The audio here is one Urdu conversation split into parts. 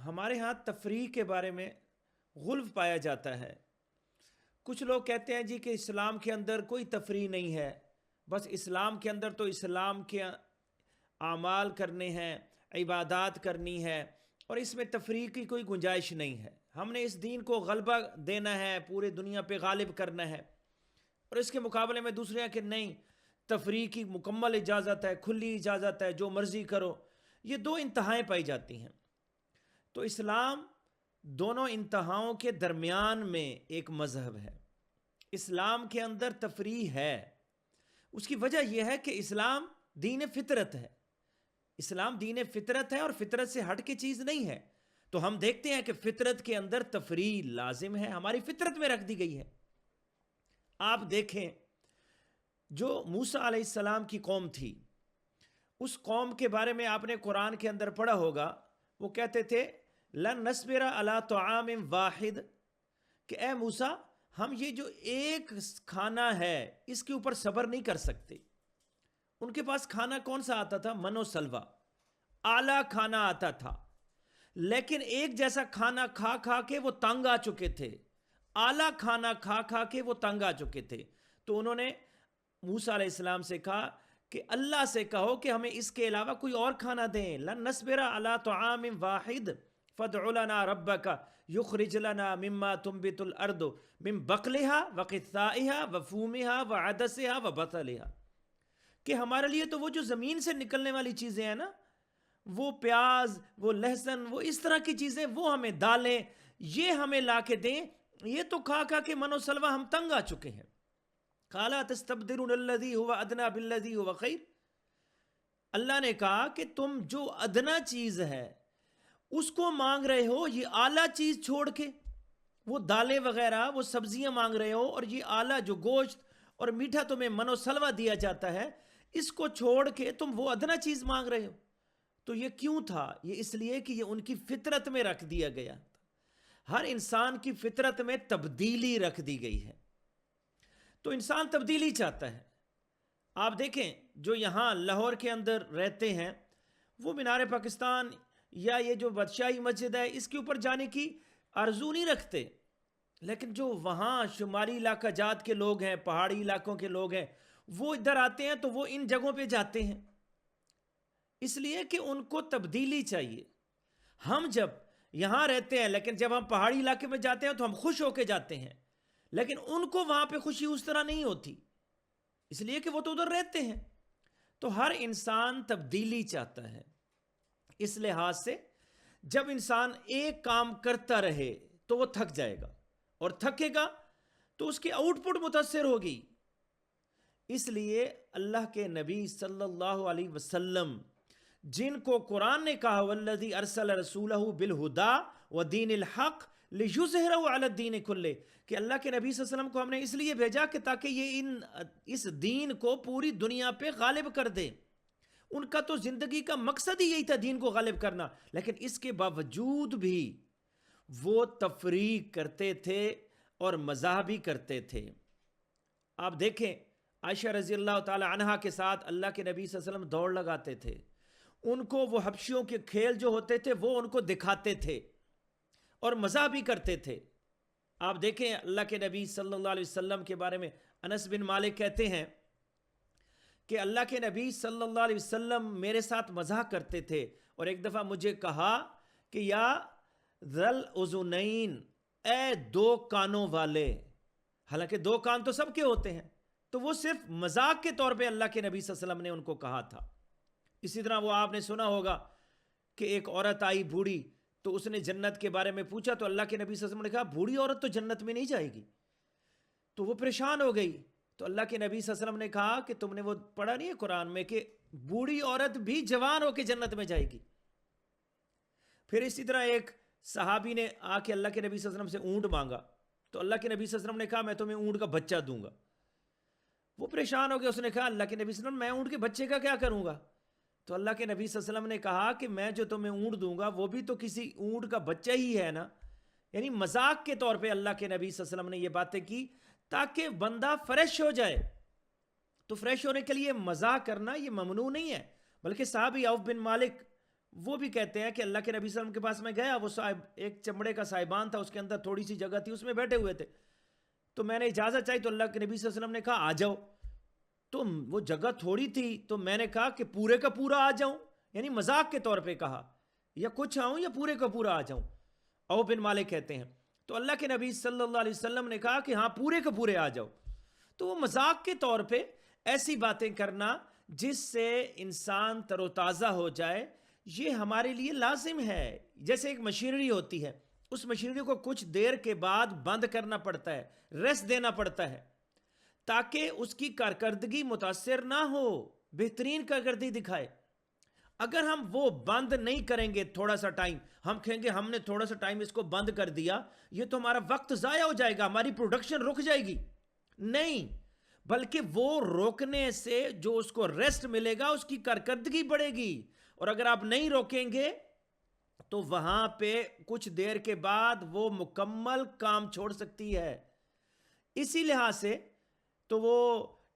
ہمارے ہاں تفریح کے بارے میں غلو پایا جاتا ہے۔ کچھ لوگ کہتے ہیں جی کہ اسلام کے اندر کوئی تفریح نہیں ہے، بس اسلام کے اندر تو اسلام کے اعمال کرنے ہیں، عبادات کرنی ہے، اور اس میں تفریح کی کوئی گنجائش نہیں ہے۔ ہم نے اس دین کو غلبہ دینا ہے، پورے دنیا پہ غالب کرنا ہے، اور اس کے مقابلے میں دوسرے ہیں کہ نہیں، تفریح کی مکمل اجازت ہے، کھلی اجازت ہے، جو مرضی کرو۔ یہ دو انتہائیں پائی جاتی ہیں۔ تو اسلام دونوں انتہاؤں کے درمیان میں ایک مذہب ہے۔ اسلام کے اندر تفریح ہے، اس کی وجہ یہ ہے کہ اسلام دین فطرت ہے۔ اسلام دین فطرت ہے اور فطرت سے ہٹ کے چیز نہیں ہے۔ تو ہم دیکھتے ہیں کہ فطرت کے اندر تفریح لازم ہے، ہماری فطرت میں رکھ دی گئی ہے۔ آپ دیکھیں، جو موسیٰ علیہ السلام کی قوم تھی، اس قوم کے بارے میں آپ نے قرآن کے اندر پڑھا ہوگا، وہ کہتے تھے لن نصبر علی طعام واحد، کہ اے موسیٰ ہم یہ جو ایک کھانا ہے اس کے اوپر صبر نہیں کر سکتے۔ ان کے پاس کھانا کون سا آتا تھا؟ من و سلوہ، اعلیٰ کھانا آتا تھا، لیکن ایک جیسا کھانا کھا کھا کے وہ تنگ آ چکے تھے، اعلیٰ کھانا کھا کھا کے وہ تنگ آ چکے تھے۔ تو انہوں نے موسیٰ علیہ السلام سے کہا کہ اللہ سے کہو کہ ہمیں اس کے علاوہ کوئی اور کھانا دیں۔ لن نصبر علی طعام واحد فادع لنا ربک یخرج لنا مما تنبت الارض من بقلها وقثائها وفومها وعدسها وبصلها، کہ ہمارے لیے تو وہ جو زمین سے نکلنے والی چیزیں ہیں نا، وہ پیاز، وہ لہسن، وہ اس طرح کی چیزیں، وہ ہمیں دالیں، یہ ہمیں لا کے دیں۔ یہ تو کھا کھا کے من و سلوہ ہم تنگ آ چکے ہیں۔ قال تستبدلون الذی هو ادنی بالذی هو خیر، اللہ نے کہا کہ تم جو ادنا چیز ہے اس کو مانگ رہے ہو، یہ اعلیٰ چیز چھوڑ کے، وہ دالیں وغیرہ، وہ سبزیاں مانگ رہے ہو، اور یہ اعلیٰ جو گوشت اور میٹھا تمہیں من و سلوہ دیا جاتا ہے، اس کو چھوڑ کے تم وہ ادنا چیز مانگ رہے ہو۔ تو یہ کیوں تھا؟ یہ اس لیے کہ یہ ان کی فطرت میں رکھ دیا گیا۔ ہر انسان کی فطرت میں تبدیلی رکھ دی گئی ہے، تو انسان تبدیلی چاہتا ہے۔ آپ دیکھیں، جو یہاں لاہور کے اندر رہتے ہیں، وہ مینار پاکستان یا یہ جو بادشاہی مسجد ہے اس کے اوپر جانے کی آرزو نہیں رکھتے، لیکن جو وہاں شمالی علاقہ جات کے لوگ ہیں، پہاڑی علاقوں کے لوگ ہیں، وہ ادھر آتے ہیں تو وہ ان جگہوں پہ جاتے ہیں، اس لیے کہ ان کو تبدیلی چاہیے۔ ہم جب یہاں رہتے ہیں لیکن جب ہم پہاڑی علاقے میں جاتے ہیں تو ہم خوش ہو کے جاتے ہیں، لیکن ان کو وہاں پہ خوشی اس طرح نہیں ہوتی، اس لیے کہ وہ تو ادھر رہتے ہیں۔ تو ہر انسان تبدیلی چاہتا ہے۔ اس لحاظ سے جب انسان ایک کام کرتا رہے تو وہ تھک جائے گا، اور تھکے گا تو اس کی آؤٹ پٹ متاثر ہوگی۔ اس لیے اللہ کے نبی صلی اللہ علیہ وسلم، جن کو قرآن نے کہا والذی ارسل رسولہ بالہدی ودین الحق لیظہرہ علی الدین کلہ، کہ اللہ کے نبی صلی اللہ علیہ وسلم کو ہم نے اس لیے بھیجا کہ تاکہ یہ اس دین کو پوری دنیا پہ غالب کر دے۔ ان کا تو زندگی کا مقصد ہی یہی تھا، دین کو غالب کرنا، لیکن اس کے باوجود بھی وہ تفریح کرتے تھے اور مزاح بھی کرتے تھے۔ آپ دیکھیں، عائشہ رضی اللہ تعالی عنہا کے ساتھ اللہ کے نبی صلی اللہ علیہ وسلم دوڑ لگاتے تھے، ان کو وہ حبشیوں کے کھیل جو ہوتے تھے وہ ان کو دکھاتے تھے اور مزاح بھی کرتے تھے۔ آپ دیکھیں اللہ کے نبی صلی اللہ علیہ وسلم کے بارے میں انس بن مالک کہتے ہیں کہ اللہ کے نبی صلی اللہ علیہ وسلم میرے ساتھ مزاح کرتے تھے، اور ایک دفعہ مجھے کہا کہ یا ذل اذنین، اے دو کانوں والے، حالانکہ دو کان تو سب کے ہوتے ہیں، تو وہ صرف مذاق کے طور پہ اللہ کے نبی صلی اللہ علیہ وسلم نے ان کو کہا تھا۔ اسی طرح وہ آپ نے سنا ہوگا کہ ایک عورت آئی بوڑھی، تو اس نے جنت کے بارے میں پوچھا، تو اللہ کے نبی صلی اللہ علیہ وسلم نے کہا بوڑھی عورت تو جنت میں نہیں جائے گی۔ تو وہ پریشان ہو گئی، تو اللہ کے نبی صلی اللہ علیہ وسلم نے کہا کہ تم نے وہ پڑھا نہیں ہے قرآن میں کہ بوڑھی عورت بھی جوان ہو کے جنت میں جائے گی۔ پھر اسی طرح ایک صحابی نے آ کے اللہ کے نبی صلی اللہ علیہ وسلم سے اونٹ مانگا، تو اللہ کے نبی صلی اللہ علیہ وسلم نے کہا میں تمہیں اونٹ کا بچہ دوں گا۔ وہ پریشان ہو گیا، اس نے کہا اللہ کے نبی صلی اللہ علیہ وسلم میں اونٹ کے بچے کا کیا کروں گا؟ تو اللہ کے نبی صلی اللہ علیہ وسلم نے کہا کہ میں جو تمہیں اونٹ دوں گا وہ بھی تو کسی اونٹ کا بچہ ہی ہے نا، یعنی مذاق کے طور پہ اللہ کے نبی صلی اللہ علیہ وسلم نے یہ باتیں کی تاکہ بندہ فریش ہو جائے۔ تو فریش ہونے کے لیے مزاح کرنا یہ ممنوع نہیں ہے، بلکہ صحابی عوف بن مالک وہ بھی کہتے ہیں کہ اللہ کے نبی صلی اللہ علیہ وسلم کے پاس میں گیا, وہ صاحب ایک چمڑے کا صاحبان تھا, اس کے اندر تھوڑی سی جگہ تھی, اس میں بیٹھے ہوئے تھے, تو میں نے اجازت چاہی, تو اللہ کے نبی صلی اللہ علیہ وسلم نے کہا آ جاؤ. تو وہ جگہ تھوڑی تھی, تو میں نے کہا کہ پورے کا پورا آ جاؤں, یعنی مذاق کے طور پہ کہا, یا کچھ آؤں یا پورے کا پورا آ جاؤں. عوف بن مالک کہتے ہیں تو اللہ کے نبی صلی اللہ علیہ وسلم نے کہا کہ ہاں پورے کا پورے آ جاؤ. تو وہ مذاق کے طور پہ ایسی باتیں کرنا جس سے انسان تر و تازہ ہو جائے, یہ ہمارے لیے لازم ہے. جیسے ایک مشینری ہوتی ہے, اس مشینری کو کچھ دیر کے بعد بند کرنا پڑتا ہے, ریسٹ دینا پڑتا ہے, تاکہ اس کی کارکردگی متاثر نہ ہو, بہترین کارکردگی دکھائے. اگر ہم وہ بند نہیں کریں گے تھوڑا سا ٹائم, ہم کہیں گے ہم نے تھوڑا سا ٹائم اس کو بند کر دیا, یہ تو ہمارا وقت ضائع ہو جائے گا, ہماری پروڈکشن رک جائے گی. نہیں, بلکہ وہ روکنے سے جو اس کو ریسٹ ملے گا اس کی کارکردگی بڑھے گی. اور اگر آپ نہیں روکیں گے تو وہاں پہ کچھ دیر کے بعد وہ مکمل کام چھوڑ سکتی ہے. اسی لحاظ سے تو وہ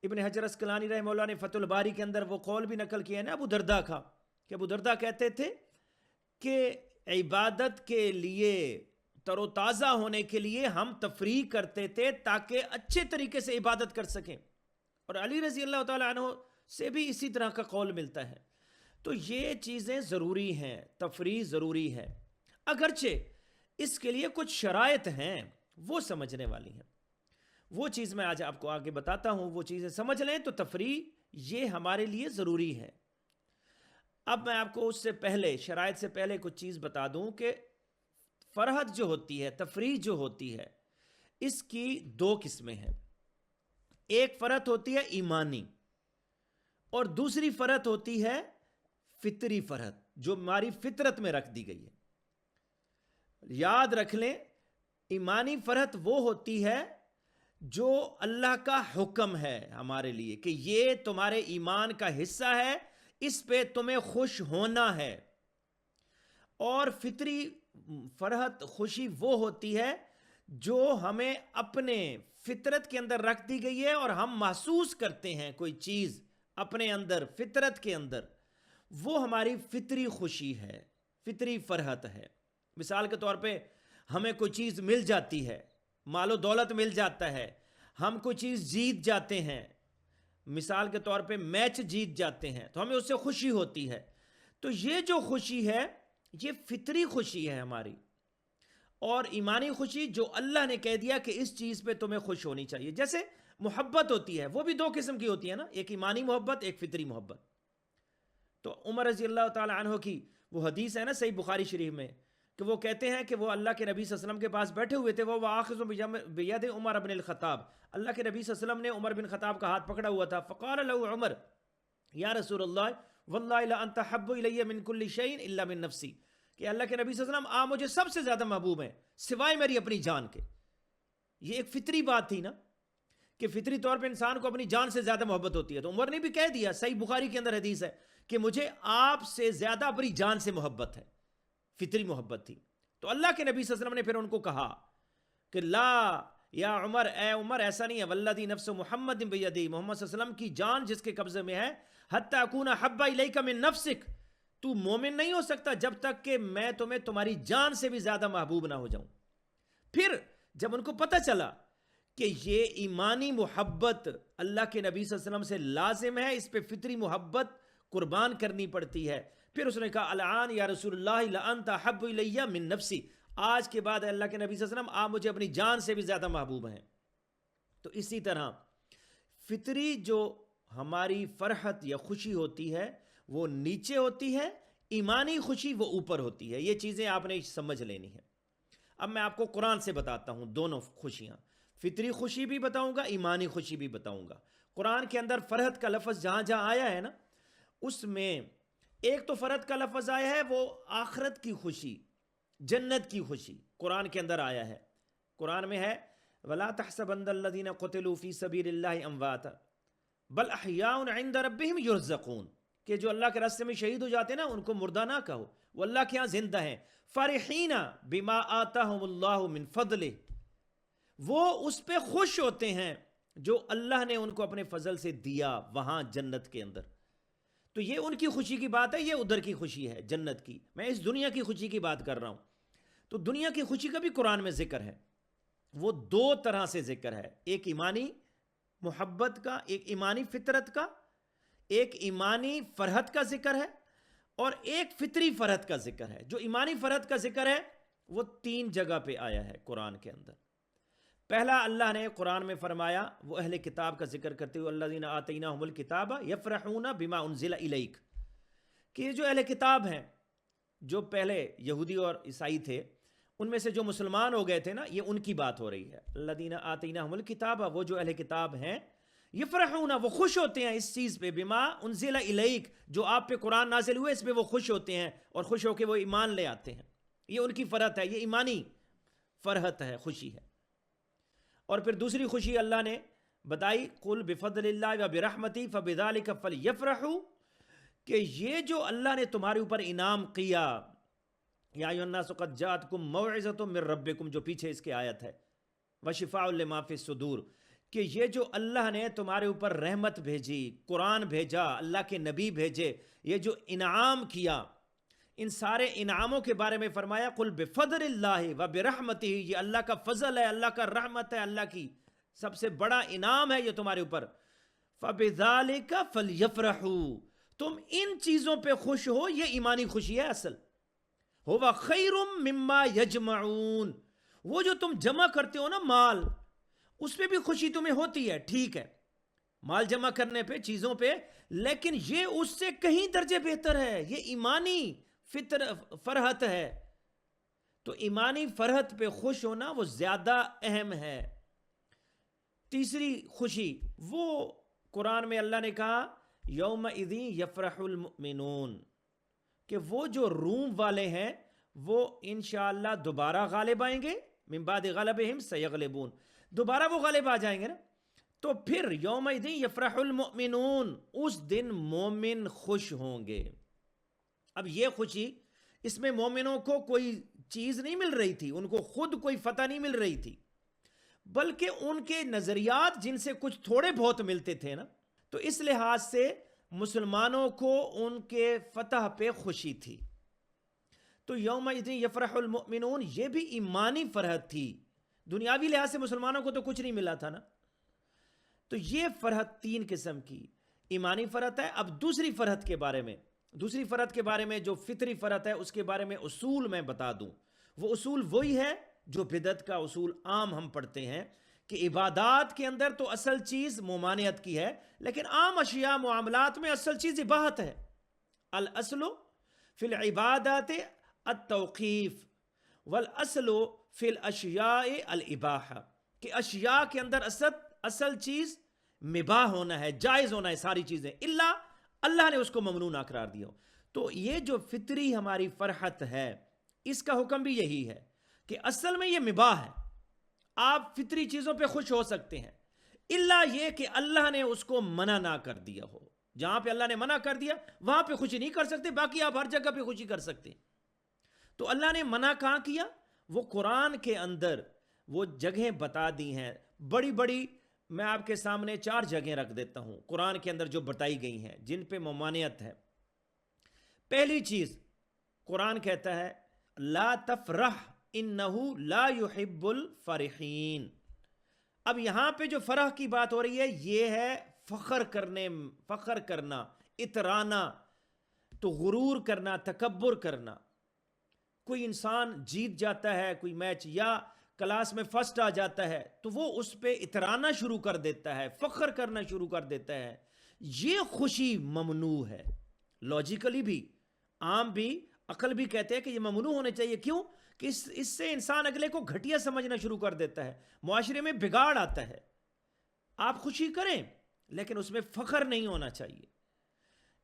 ابن حجر اسقلانی رحمہ اللہ نے فتح الباری کے اندر وہ قول بھی نقل کیا ہے نا ابو درداء کا, کہ ابو درداء کہتے تھے کہ عبادت کے لیے, تر و تازہ ہونے کے لیے ہم تفریح کرتے تھے تاکہ اچھے طریقے سے عبادت کر سکیں. اور علی رضی اللہ تعالیٰ عنہ سے بھی اسی طرح کا قول ملتا ہے. تو یہ چیزیں ضروری ہیں, تفریح ضروری ہے, اگرچہ اس کے لیے کچھ شرائط ہیں وہ سمجھنے والی ہیں. وہ چیز میں آج آپ کو آگے بتاتا ہوں, وہ چیزیں سمجھ لیں تو تفریح یہ ہمارے لیے ضروری ہے. اب میں آپ کو اس سے پہلے, شرائط سے پہلے کچھ چیز بتا دوں کہ فرحت جو ہوتی ہے, تفریح جو ہوتی ہے, اس کی دو قسمیں ہیں. ایک فرحت ہوتی ہے ایمانی, اور دوسری فرحت ہوتی ہے فطری فرحت, جو ہماری فطرت میں رکھ دی گئی ہے. یاد رکھ لیں, ایمانی فرحت وہ ہوتی ہے جو اللہ کا حکم ہے ہمارے لیے کہ یہ تمہارے ایمان کا حصہ ہے, اس پہ تمہیں خوش ہونا ہے. اور فطری فرحت, خوشی وہ ہوتی ہے جو ہمیں اپنے فطرت کے اندر رکھ دی گئی ہے, اور ہم محسوس کرتے ہیں کوئی چیز اپنے اندر, فطرت کے اندر, وہ ہماری فطری خوشی ہے, فطری فرحت ہے. مثال کے طور پہ ہمیں کوئی چیز مل جاتی ہے, مال و دولت مل جاتا ہے, ہم کوئی چیز جیت جاتے ہیں, مثال کے طور پہ میچ جیت جاتے ہیں, تو ہمیں اس سے خوشی ہوتی ہے. تو یہ جو خوشی ہے یہ فطری خوشی ہے ہماری. اور ایمانی خوشی جو اللہ نے کہہ دیا کہ اس چیز پہ تمہیں خوش ہونی چاہیے. جیسے محبت ہوتی ہے, وہ بھی دو قسم کی ہوتی ہے نا, ایک ایمانی محبت, ایک فطری محبت. تو عمر رضی اللہ تعالی عنہ کی وہ حدیث ہے نا صحیح بخاری شریف میں, کہ وہ کہتے ہیں کہ وہ اللہ کے نبی صلی اللہ علیہ وسلم کے پاس بیٹھے ہوئے تھے, وہ آخذ بید عمر بن الخطاب, اللہ کے نبی صلی اللہ علیہ وسلم نے عمر بن خطاب کا ہاتھ پکڑا ہوا تھا. فقال له عمر یا رسول اللہ واللہ لا انت حب الی من کل شیء الا من نفسی, کہ اللہ کے نبی صلی اللہ علیہ وسلم آپ مجھے سب سے زیادہ محبوب ہیں سوائے میری اپنی جان کے. یہ ایک فطری بات تھی نا, کہ فطری طور پہ انسان کو اپنی جان سے زیادہ محبت ہوتی ہے. تو عمر نے بھی کہہ دیا, صحیح بخاری کے اندر حدیث ہے کہ مجھے آپ سے زیادہ اپنی جان سے محبت ہے, فطری محبت تھی. تو اللہ کے نبی صلی اللہ علیہ وسلم نے پھر ان کو کہا کہ لا یا عمر, اے عمر ایسا نہیں ہے, والذی نفس محمد بیدی, محمد صلی اللہ علیہ وسلم کی جان جس کے قبضے میں ہے, حتی اکون احب الیک من نفسک, تو مومن نہیں ہو سکتا جب تک کہ میں تمہیں تمہاری جان سے بھی زیادہ محبوب نہ ہو جاؤں. پھر جب ان کو پتہ چلا کہ یہ ایمانی محبت اللہ کے نبی صلی اللہ علیہ وسلم سے لازم ہے, اس پہ فطری محبت قربان کرنی پڑتی ہے, پھر اس نے کہا الان یا رسول اللہ لانت احب الی من نفسی, آج کے بعد اللہ کے نبی صلی اللہ علیہ وسلم آپ مجھے اپنی جان سے بھی زیادہ محبوب ہیں. تو اسی طرح فطری جو ہماری فرحت یا خوشی ہوتی ہے وہ نیچے ہوتی ہے, ایمانی خوشی وہ اوپر ہوتی ہے. یہ چیزیں آپ نے سمجھ لینی ہے. اب میں آپ کو قرآن سے بتاتا ہوں دونوں خوشیاں, فطری خوشی بھی بتاؤں گا, ایمانی خوشی بھی بتاؤں گا. قرآن کے اندر فرحت کا لفظ جہاں جہاں آیا ہے نا, اس میں ایک تو فرحت کا لفظ آیا ہے وہ آخرت کی خوشی, جنت کی خوشی قرآن کے اندر آیا ہے. قرآن میں ہے وَلَا تَحْسَبَنَّ الَّذِينَ قُتِلُوا فِي سَبِيلِ اللَّهِ أَمْوَاتًا بَلْ أَحْيَاءٌ عِنْدَ رَبِّهِمْ يُرْزَقُونَ, کہ جو اللہ کے راستے میں شہید ہو جاتے ہیں نا ان کو مردہ نہ کہو, وہ اللہ کے ہاں زندہ ہیں. فَرِحِينَ بِمَا آتَاهُمُ اللَّهُ مِنْ فَضْلِهِ, وہ اس پہ خوش ہوتے ہیں جو اللہ نے ان کو اپنے فضل سے دیا وہاں جنت کے اندر. تو یہ ان کی خوشی کی بات ہے، یہ ادھر کی خوشی ہے جنت کی، میں اس دنیا کی خوشی کی بات کر رہا ہوں۔ تو دنیا کی خوشی کا بھی قرآن میں ذکر ہے، وہ دو طرح سے ذکر ہے، ایک ایمانی محبت کا، ایک ایمانی فطرت کا، ایک ایمانی فرحت کا ذکر ہے، اور ایک فطری فرحت کا ذکر ہے۔ جو ایمانی فرحت کا ذکر ہے وہ 3 جگہ پہ آیا ہے قرآن کے اندر۔ پہلا اللہ نے قرآن میں فرمایا، وہ اہل کتاب کا ذکر کرتے ہوئے، الذین آتیناہم الکتاب یفرحون بما انزل الیک، کہ یہ جو اہل کتاب ہیں، جو پہلے یہودی اور عیسائی تھے، ان میں سے جو مسلمان ہو گئے تھے نا، یہ ان کی بات ہو رہی ہے۔ الذین آتیناہم الکتاب، وہ جو اہل کتاب ہیں، یفرحون، وہ خوش ہوتے ہیں اس چیز پہ، بما انزل الیک، جو آپ پہ قرآن نازل ہوئے اس پہ وہ خوش ہوتے ہیں، اور خوش ہو کے وہ ایمان لے آتے ہیں۔ یہ ان کی فرحت ہے، یہ ایمانی فرحت ہے، خوشی ہے۔ اور پھر دوسری خوشی اللہ نے بتائی، قل بفضل اللہ و برحمتی فبذلک فلیفرحوا، کہ یہ جو اللہ نے تمہارے اوپر انعام کیا، یا ایھا الناس قد جاءتکم موعظۃ من ربکم، جو پیچھے اس کی آیت ہے، وشفاء لما فی الصدور، کہ یہ جو اللہ نے تمہارے اوپر رحمت بھیجی، قرآن بھیجا، اللہ کے نبی بھیجے، یہ جو انعام کیا، ان سارے انعاموں کے بارے میں فرمایا، قل بفضل اللہ و برحمتہ، یہ اللہ کا فضل ہے، اللہ کا رحمت ہے، اللہ کی سب سے بڑا انعام ہے یہ تمہارے اوپر، فبذالک فلیفرحوا، تم ان چیزوں پہ خوش ہو، یہ ایمانی خوشی ہے اصل۔ ہوا خیر مما یجمعون، وہ جو تم جمع کرتے ہو نا مال، اس پہ بھی خوشی تمہیں ہوتی ہے، ٹھیک ہے، مال جمع کرنے پہ، چیزوں پہ، لیکن یہ اس سے کہیں درجے بہتر ہے، یہ ایمانی فرحت ہے۔ تو ایمانی فرحت پہ خوش ہونا وہ زیادہ اہم ہے۔ تیسری خوشی، وہ قرآن میں اللہ نے کہا یومئذ یفرح المؤمنون، کہ وہ جو روم والے ہیں وہ انشاءاللہ دوبارہ غالب آئیں گے، من بعد غلبہم سیغلبون، دوبارہ وہ غالب آ جائیں گے نا، تو پھر یومئذ یفرح المؤمنون، اس دن مومن خوش ہوں گے۔ اب یہ خوشی، اس میں مومنوں کو کوئی چیز نہیں مل رہی تھی، ان کو خود کوئی فتح نہیں مل رہی تھی، بلکہ ان کے نظریات جن سے کچھ تھوڑے بہت ملتے تھے نا، تو اس لحاظ سے مسلمانوں کو ان کے فتح پہ خوشی تھی۔ تو یومئذ یفرح المؤمنون، یہ بھی ایمانی فرحت تھی، دنیاوی لحاظ سے مسلمانوں کو تو کچھ نہیں ملا تھا نا۔ تو یہ فرحت 3 قسم کی ایمانی فرحت ہے۔ اب دوسری فرحت کے بارے میں جو فطری فرحت ہے، اس کے بارے میں اصول میں بتا دوں۔ وہ اصول وہی ہے جو بدعت کا اصول عام ہم پڑھتے ہیں، کہ عبادات کے اندر تو اصل چیز ممانعت کی ہے، لیکن عام اشیاء معاملات میں اصل چیز اباحت ہے۔ الاصل فی العبادات التوقیف والاصل فی الاشیاء الاباحہ، کہ اشیاء کے اندر اصل چیز مباح ہونا ہے، جائز ہونا ہے ساری چیزیں، اللہ نے اس کو ممنوع نہ قرار دیا ہو۔ تو یہ جو فطری ہماری فرحت ہے، اس کا حکم بھی یہی ہے کہ اصل میں یہ مباح ہے، آپ فطری چیزوں پہ خوش ہو سکتے ہیں، الا یہ کہ اللہ نے اس کو منع نہ کر دیا ہو۔ جہاں پہ اللہ نے منع کر دیا وہاں پہ خوشی نہیں کر سکتے، باقی آپ ہر جگہ پہ خوشی کر سکتے ہیں۔ تو اللہ نے منع کہاں کیا؟ وہ قرآن کے اندر وہ جگہیں بتا دی ہیں، بڑی بڑی، میں آپ کے سامنے 4 جگہیں رکھ دیتا ہوں قرآن کے اندر جو بتائی گئی ہیں جن پہ ممانعت ہے۔ پہلی چیز، قرآن کہتا ہے لا تفرح انہو لا يحب الفرحین۔ اب یہاں پہ جو فرح کی بات ہو رہی ہے یہ ہے فخر کرنا، اترانا، تو غرور کرنا، تکبر کرنا۔ کوئی انسان جیت جاتا ہے کوئی میچ یا کلاس میں فرسٹ آ جاتا ہے تو وہ اس پہ اترانا شروع کر دیتا ہے، فخر کرنا شروع کر دیتا ہے، یہ خوشی ممنوع ہے۔ لاجیکلی بھی، عام بھی، عقل بھی کہتے ہیں کہ یہ ممنوع ہونے چاہیے۔ کیوں؟ کہ اس سے انسان اگلے کو گھٹیا سمجھنا شروع کر دیتا ہے، معاشرے میں بگاڑ آتا ہے۔ آپ خوشی کریں لیکن اس میں فخر نہیں ہونا چاہیے۔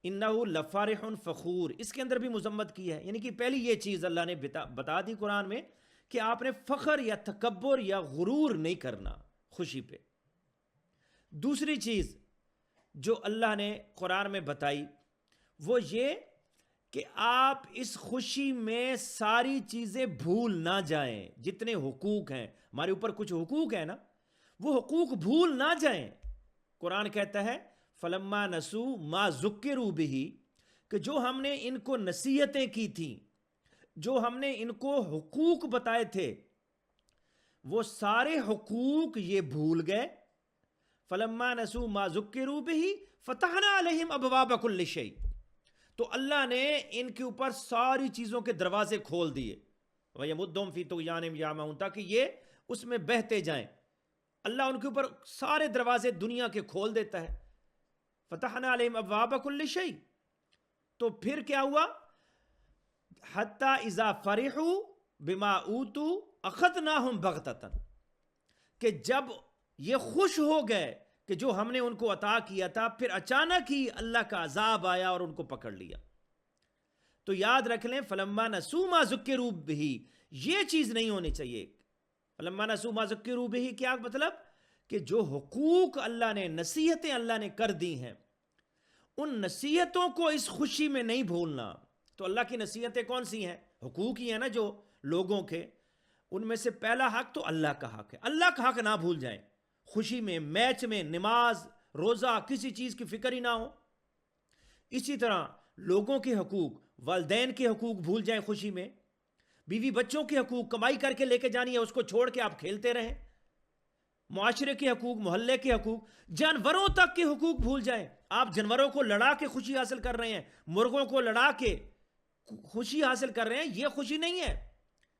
انہو لفارح فخور، اس کے اندر بھی مذمت کی ہے، یعنی کہ پہلی یہ چیز اللہ نے بتا دی قرآن میں کہ آپ نے فخر یا تکبر یا غرور نہیں کرنا خوشی پہ۔ دوسری چیز جو اللہ نے قرآن میں بتائی وہ یہ کہ آپ اس خوشی میں ساری چیزیں بھول نہ جائیں، جتنے حقوق ہیں ہمارے اوپر، کچھ حقوق ہیں نا، وہ حقوق بھول نہ جائیں۔ قرآن کہتا ہے فلما نسو ما ذکروا بہ، کہ جو ہم نے ان کو نصیحتیں کی تھیں، جو ہم نے ان کو حقوق بتائے تھے، وہ سارے حقوق یہ بھول گئے. فلما نسوا ما ذکروا بہ فتحنا علیہم ابواب کل شیء، تو اللہ نے ان کے اوپر ساری چیزوں کے دروازے کھول دیے. وَيَمُدُّهُمْ فِي طُغْيَانِهِمْ يَعْمَهُونَ، تاکہ یہ اس میں بہتے جائیں. اللہ ان کے اوپر سارے دروازے دنیا کے کھول دیتا ہے. فتحنا علیہم ابواب کل شیء. تو پھر کیا ہوا؟ حتی اذا فرحوا بما اوتوا اخذناہم بغتۃ، کہ جب یہ خوش ہو گئے کہ جو ہم نے ان کو عطا کیا تھا، پھر اچانک ہی اللہ کا عذاب آیا اور ان کو پکڑ لیا. تو یاد رکھ لیں فلما نسوا ما ذکروا بہ، یہ چیز نہیں ہونی چاہیے. فلما نسوا ما ذکروا بہ کیا مطلب؟ کہ جو حقوق اللہ نے، نصیحتیں اللہ نے کر دی ہیں، ان نصیحتوں کو اس خوشی میں نہیں بھولنا. تو اللہ کی نصیحتیں کون سی ہیں؟ حقوق ہی ہیں نا جو لوگوں کے. ان میں سے پہلا حق تو اللہ کا حق ہے. اللہ کا حق نہ بھول جائیں. خوشی میں، میچ میں، نماز روزہ، کسی چیز کی فکر ہی نہ ہو. اسی طرح لوگوں کے حقوق، والدین کے حقوق بھول جائیں خوشی میں. بیوی بچوں کے حقوق، کمائی کر کے لے کے جانی ہے، اس کو چھوڑ کے آپ کھیلتے رہیں. معاشرے کے حقوق، محلے کے حقوق، جانوروں تک کے حقوق بھول جائیں. آپ جانوروں کو لڑا کے خوشی حاصل کر رہے ہیں، مرغوں کو لڑا کے خوشی حاصل کر رہے ہیں، یہ خوشی نہیں ہے.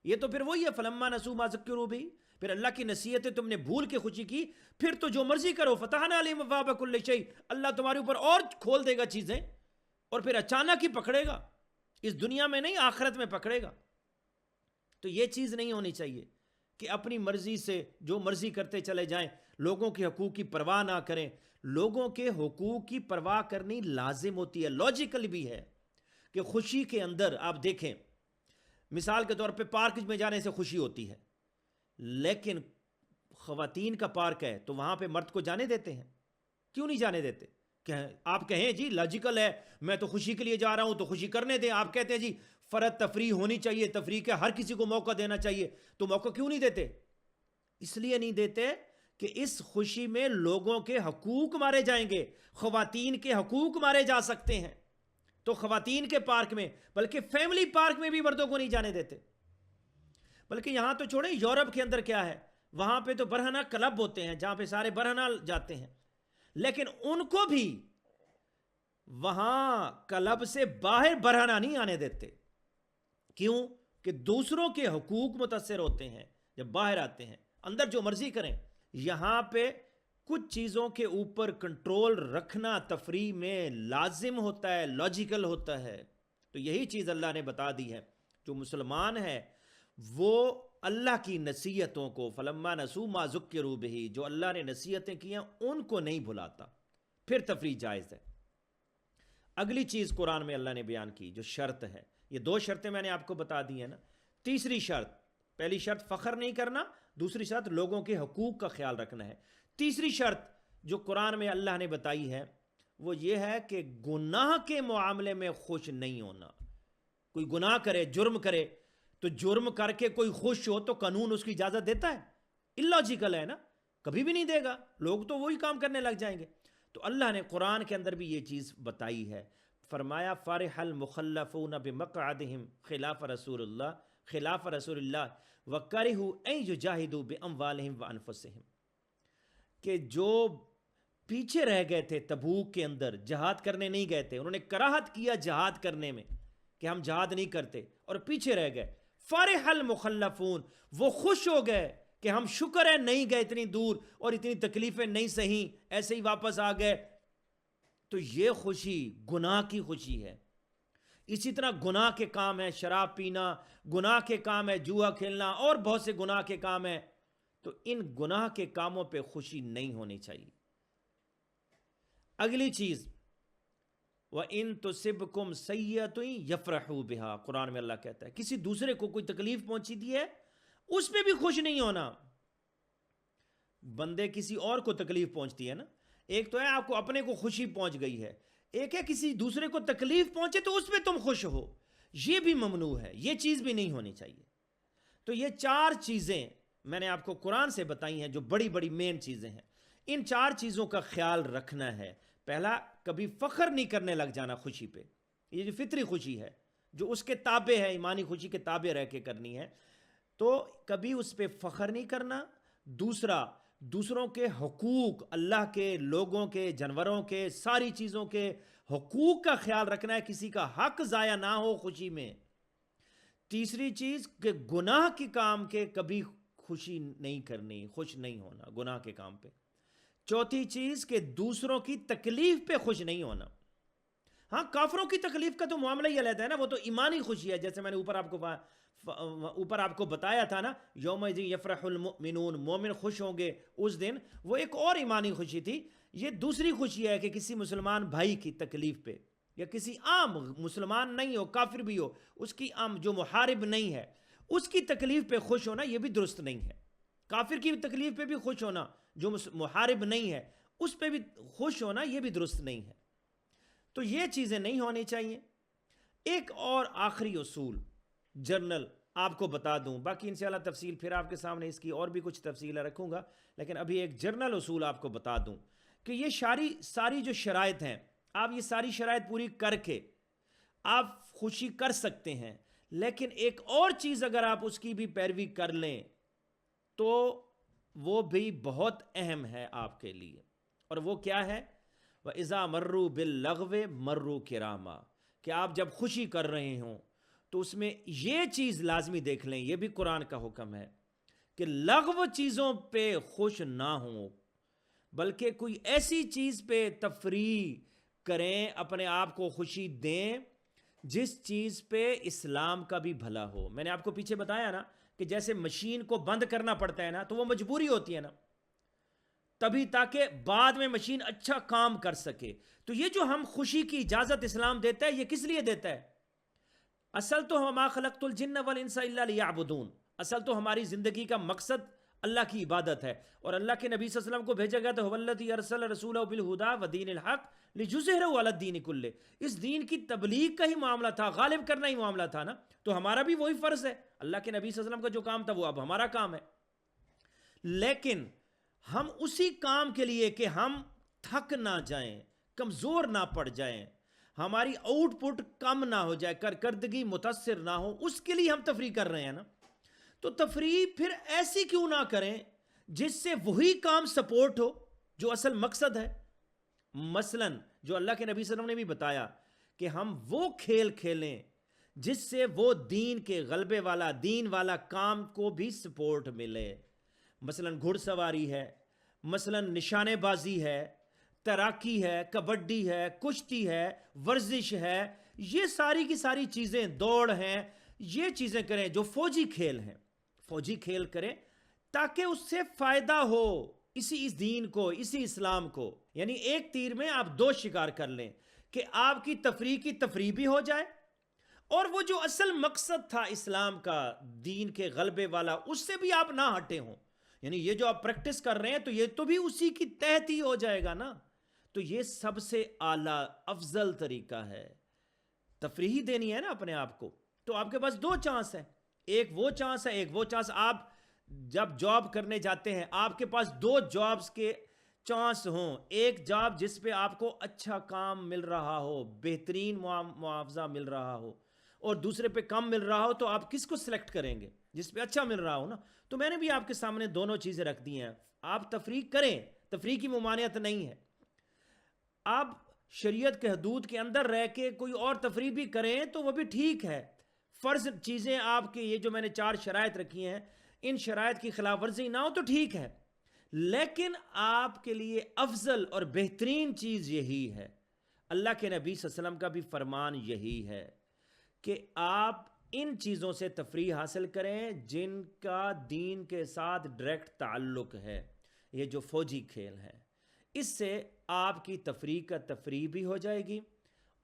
یہ تو پھر وہی ہے فلما نسوا ما ذکروا بہ. پھر اللہ کی نصیحتیں تم نے بھول کے خوشی کی، پھر تو جو مرضی کرو. فتحنا علیہم ابواب کل شیء، اللہ تمہارے اوپر اور کھول دے گا چیزیں، اور پھر اچانک ہی پکڑے گا. اس دنیا میں نہیں، آخرت میں پکڑے گا. تو یہ چیز نہیں ہونی چاہیے کہ اپنی مرضی سے جو مرضی کرتے چلے جائیں، لوگوں کے حقوق کی پرواہ نہ کریں. لوگوں کے حقوق کی پرواہ کرنی لازم ہوتی ہے، لاجیکل بھی ہے. کہ خوشی کے اندر آپ دیکھیں، مثال کے طور پہ پارک میں جانے سے خوشی ہوتی ہے، لیکن خواتین کا پارک ہے تو وہاں پہ مرد کو جانے دیتے ہیں؟ کیوں نہیں جانے دیتے؟ کہ آپ کہیں جی لاجیکل ہے، میں تو خوشی کے لیے جا رہا ہوں تو خوشی کرنے دیں. آپ کہتے ہیں جی فرد تفریح ہونی چاہیے، تفریح کا ہر کسی کو موقع دینا چاہیے، تو موقع کیوں نہیں دیتے؟ اس لیے نہیں دیتے کہ اس خوشی میں لوگوں کے حقوق مارے جائیں گے، خواتین کے حقوق مارے جا سکتے ہیں. تو خواتین کے پارک میں، بلکہ فیملی پارک میں بھی مردوں کو نہیں جانے دیتے. بلکہ یہاں تو چھوڑیں، یورپ کے اندر کیا ہے، وہاں پہ تو برہنہ کلب ہوتے ہیں جہاں پہ سارے برہنہ جاتے ہیں، لیکن ان کو بھی وہاں کلب سے باہر برہنہ نہیں آنے دیتے. کیوں؟ کہ دوسروں کے حقوق متاثر ہوتے ہیں جب باہر آتے ہیں. اندر جو مرضی کریں. یہاں پہ کچھ چیزوں کے اوپر کنٹرول رکھنا تفریح میں لازم ہوتا ہے، لاجیکل ہوتا ہے. تو یہی چیز اللہ نے بتا دی ہے. جو مسلمان ہے وہ اللہ کی نصیحتوں کو، فلما نسوا ما ذکروا بہ، جو اللہ نے نصیحتیں کی ہیں ان کو نہیں بھلاتا. پھر تفریح جائز ہے. اگلی چیز قرآن میں اللہ نے بیان کی جو شرط ہے، یہ دو شرطیں میں نے آپ کو بتا دی ہیں نا. تیسری شرط، پہلی شرط فخر نہیں کرنا، دوسری شرط لوگوں کے حقوق کا خیال رکھنا ہے. تیسری شرط جو قرآن میں اللہ نے بتائی ہے وہ یہ ہے کہ گناہ کے معاملے میں خوش نہیں ہونا. کوئی گناہ کرے، جرم کرے، تو جرم کر کے کوئی خوش ہو تو قانون اس کی اجازت دیتا ہے؟ اللاجیکل ہے نا، کبھی بھی نہیں دے گا. لوگ تو وہی کام کرنے لگ جائیں گے. تو اللہ نے قرآن کے اندر بھی یہ چیز بتائی ہے. فرمایا فرح المخلفون بمقعدہم خلاف رسول اللہ وکرہوا ان یجاہدوا باموالہم وانفسہم، کہ جو پیچھے رہ گئے تھے تبوک کے اندر، جہاد کرنے نہیں گئے تھے، انہوں نے کراہت کیا جہاد کرنے میں کہ ہم جہاد نہیں کرتے اور پیچھے رہ گئے. فرح المخلفون، وہ خوش ہو گئے کہ ہم شکر ہے نہیں گئے اتنی دور اور اتنی تکلیفیں نہیں سہیں، ایسے ہی واپس آ گئے. تو یہ خوشی گناہ کی خوشی ہے. اسی طرح گناہ کے کام ہے، شراب پینا، گناہ کے کام ہے جوا کھیلنا، اور بہت سے گناہ کے کام ہیں. تو ان گناہ کے کاموں پہ خوشی نہیں ہونی چاہیے. اگلی چیز وَإِن تُصِبْكُمْ سَيِّئَةٌ يَفْرَحُوا بِهَا، قرآن میں اللہ کہتا ہے کسی دوسرے کو کوئی تکلیف پہنچی دی ہے اس پہ بھی خوش نہیں ہونا. بندے کسی اور کو تکلیف پہنچتی ہے نا، ایک تو ہے آپ کو اپنے کو خوشی پہنچ گئی ہے، ایک ہے کسی دوسرے کو تکلیف پہنچے تو اس پہ تم خوش ہو، یہ بھی ممنوع ہے، یہ چیز بھی نہیں ہونی چاہیے. تو یہ چار چیزیں میں نے آپ کو قرآن سے بتائی ہیں جو بڑی بڑی مین چیزیں ہیں. ان چار چیزوں کا خیال رکھنا ہے. پہلا کبھی فخر نہیں کرنے لگ جانا خوشی پہ، یہ جو فطری خوشی ہے جو اس کے تابع ہے، ایمانی خوشی کے تابع رہ کے کرنی ہے، تو کبھی اس پہ فخر نہیں کرنا۔ دوسرا، دوسروں کے حقوق، اللہ کے، لوگوں کے، جانوروں کے، ساری چیزوں کے حقوق کا خیال رکھنا ہے، کسی کا حق ضائع نہ ہو خوشی میں۔ تیسری چیز کہ گناہ کے کام کے کبھی خوشی نہیں کرنی، خوش نہیں ہونا گناہ کے کام پہ۔ چوتھی چیز کہ دوسروں کی تکلیف پہ خوش نہیں ہونا۔ ہاں، کافروں کی تکلیف کا تو معاملہ ہی علیحدہ ہے نا، وہ تو ایمانی خوشی ہے، جیسے میں نے اوپر آپ کو بتایا تھا نا، یوم یفرح المؤمنون، مومن خوش ہوں گے اس دن، وہ ایک اور ایمانی خوشی تھی۔ یہ دوسری خوشی ہے کہ کسی مسلمان بھائی کی تکلیف پہ، یا کسی عام مسلمان نہیں ہو، کافر بھی ہو، اس کی عام جو محارب نہیں ہے اس کی تکلیف پہ خوش ہونا، یہ بھی درست نہیں ہے۔ کافر کی تکلیف پہ بھی خوش ہونا، جو محارب نہیں ہے اس پہ بھی خوش ہونا، یہ بھی درست نہیں ہے۔ تو یہ چیزیں نہیں ہونی چاہیے۔ ایک اور آخری اصول جرنل آپ کو بتا دوں، باقی انشاءاللہ تفصیل پھر آپ کے سامنے اس کی اور بھی کچھ تفصیل رکھوں گا، لیکن ابھی ایک جرنل اصول آپ کو بتا دوں کہ یہ ساری جو شرائط ہیں، آپ یہ ساری شرائط پوری کر کے آپ خوشی کر سکتے ہیں، لیکن ایک اور چیز اگر آپ اس کی بھی پیروی کر لیں تو وہ بھی بہت اہم ہے آپ کے لیے، اور وہ کیا ہے؟ وَإِذَا مَرُّوا بِاللَّغْوِ مَرُّوا كِرَامًا، کہ آپ جب خوشی کر رہے ہوں تو اس میں یہ چیز لازمی دیکھ لیں، یہ بھی قرآن کا حکم ہے کہ لغو چیزوں پہ خوش نہ ہوں، بلکہ کوئی ایسی چیز پہ تفریح کریں، اپنے آپ کو خوشی دیں جس چیز پہ اسلام کا بھی بھلا ہو۔ میں نے آپ کو پیچھے بتایا نا کہ جیسے مشین کو بند کرنا پڑتا ہے نا، تو وہ مجبوری ہوتی ہے نا، تبھی تاکہ بعد میں مشین اچھا کام کر سکے۔ تو یہ جو ہم خوشی کی اجازت اسلام دیتا ہے، یہ کس لیے دیتا ہے؟ اصل تو وَمَا خَلَقْتُ الْجِنَّ وَالْإِنسَ إِلَّا لِيَعْبُدُونَ، اصل تو ہماری زندگی کا مقصد اللہ کی عبادت ہے، اور اللہ کے نبی صلی اللہ علیہ وسلم کو بھیجا گیا تو هُوَ الَّذِي أَرْسَلَ رَسُولَهُ بِالْهُدَىٰ وَدِينِ الْحَقِّ لِيُظْهِرَهُ عَلَى الدِّينِ كُلِّهِ، اس دین کی تبلیغ کا ہی معاملہ تھا، غالب کرنا ہی معاملہ تھا نا، تو ہمارا بھی وہی فرض ہے، اللہ کے نبی صلی اللہ علیہ وسلم کا جو کام تھا وہ اب ہمارا کام ہے۔ لیکن ہم اسی کام کے لیے کہ ہم تھک نہ جائیں، کمزور نہ پڑ جائیں، ہماری آؤٹ پٹ کم نہ ہو جائے، کارکردگی متاثر نہ ہو، اس کے لیے ہم تفریح کر رہے ہیں نا، تو تفریح پھر ایسی کیوں نہ کریں جس سے وہی کام سپورٹ ہو جو اصل مقصد ہے۔ مثلا جو اللہ کے نبی صلی اللہ علیہ وسلم نے بھی بتایا کہ ہم وہ کھیل کھیلیں جس سے وہ دین کے غلبے والا، دین والا کام کو بھی سپورٹ ملے، مثلا گھڑ سواری ہے، مثلا نشانے بازی ہے، تیراکی ہے، کبڈی ہے، کشتی ہے، ورزش ہے، یہ ساری کی ساری چیزیں، دوڑ ہیں، یہ چیزیں کریں جو فوجی کھیل ہیں، فوجی کھیل کریں تاکہ اس سے فائدہ ہو اس دین کو، اسی اسلام کو، یعنی ایک تیر میں آپ دو شکار کر لیں، کہ آپ کی تفریح بھی ہو جائے، اور وہ جو اصل مقصد تھا اسلام کا، دین کے غلبے والا، اس سے بھی آپ نہ ہٹے ہوں، یعنی یہ جو آپ پریکٹس کر رہے ہیں تو یہ تو بھی اسی کی تحت ہی ہو جائے گا نا۔ تو یہ سب سے اعلیٰ افضل طریقہ ہے، تفریح دینی ہے نا اپنے آپ کو، تو آپ کے پاس دو چانس ہیں، ایک وہ چانس ہے، ایک وہ چانس۔ آپ جب جاب کرنے جاتے ہیں، آپ کے پاس دو جابز کے چانس ہوں، ایک جاب جس پہ آپ کو اچھا کام مل رہا ہو، بہترین معاوضہ مل رہا ہو، اور دوسرے پہ کم مل رہا ہو، تو آپ کس کو سلیکٹ کریں گے؟ جس پہ اچھا مل رہا ہو نا۔ تو میں نے بھی آپ کے سامنے دونوں چیزیں رکھ دی ہیں، آپ تفریح کریں، تفریح کی ممانعت نہیں ہے، آپ شریعت کے حدود کے اندر رہ کے کوئی اور تفریح بھی کریں تو وہ بھی ٹھیک ہے، فرض چیزیں آپ کے یہ جو میں نے 4 شرائط رکھی ہیں، ان شرائط کی خلاف ورزی نہ ہو تو ٹھیک ہے، لیکن آپ کے لیے افضل اور بہترین چیز یہی ہے، اللہ کے نبی صلی اللہ علیہ وسلم کا بھی فرمان یہی ہے کہ آپ ان چیزوں سے تفریح حاصل کریں جن کا دین کے ساتھ ڈائریکٹ تعلق ہے، یہ جو فوجی کھیل ہیں، اس سے آپ کی تفریح بھی ہو جائے گی،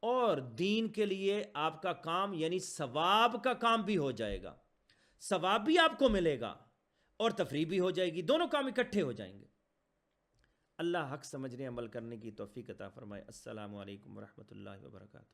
اور دین کے لیے آپ کا کام یعنی ثواب کا کام بھی ہو جائے گا، ثواب بھی آپ کو ملے گا اور تفریح بھی ہو جائے گی، دونوں کام اکٹھے ہو جائیں گے۔ اللہ حق سمجھنے عمل کرنے کی توفیق عطا فرمائے۔ السلام علیکم ورحمۃ اللہ وبرکاتہ۔